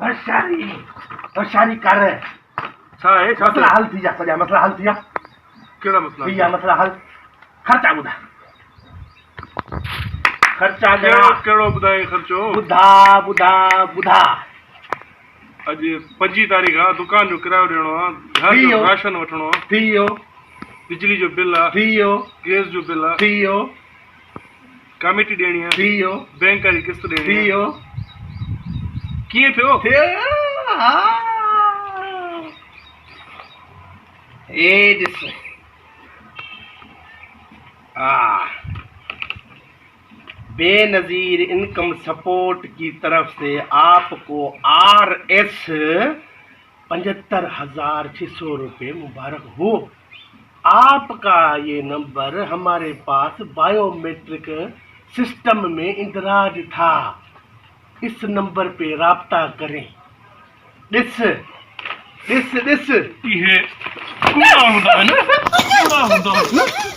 होशियारी कर छा है छा मसला हल थी जा सॼा मसला हल थी जा केड़ा मसला थी जा मसला हल खर्चा ॿुधा खर्चा केड़ो बुधाए खर्चो ॿुधा ॿुधा ॿुधा अज 25 तारीख आ दुकान जो किरायो ॾियणो आ घर जो राशन वठणो आ थी वियो बिजली जो बिल आ थी वियो गैस जो बिल आ थी वियो कमेटी ॾियणी आ थी वियो बैंक वारी किस्त थी ॾियणी आ वियो कीअं थियो ए ॾिस बेनजीर इनकम सपोर्ट की तरफ से आपको RS 75,600 रुपये मुबारक हो। आपका ये नंबर हमारे पास बायोमेट्रिक सिस्टम में इंदराज था। इस नंबर पे राब्ता करें। दिस दिस दिस ये पूरा होता है ना पूरा होता है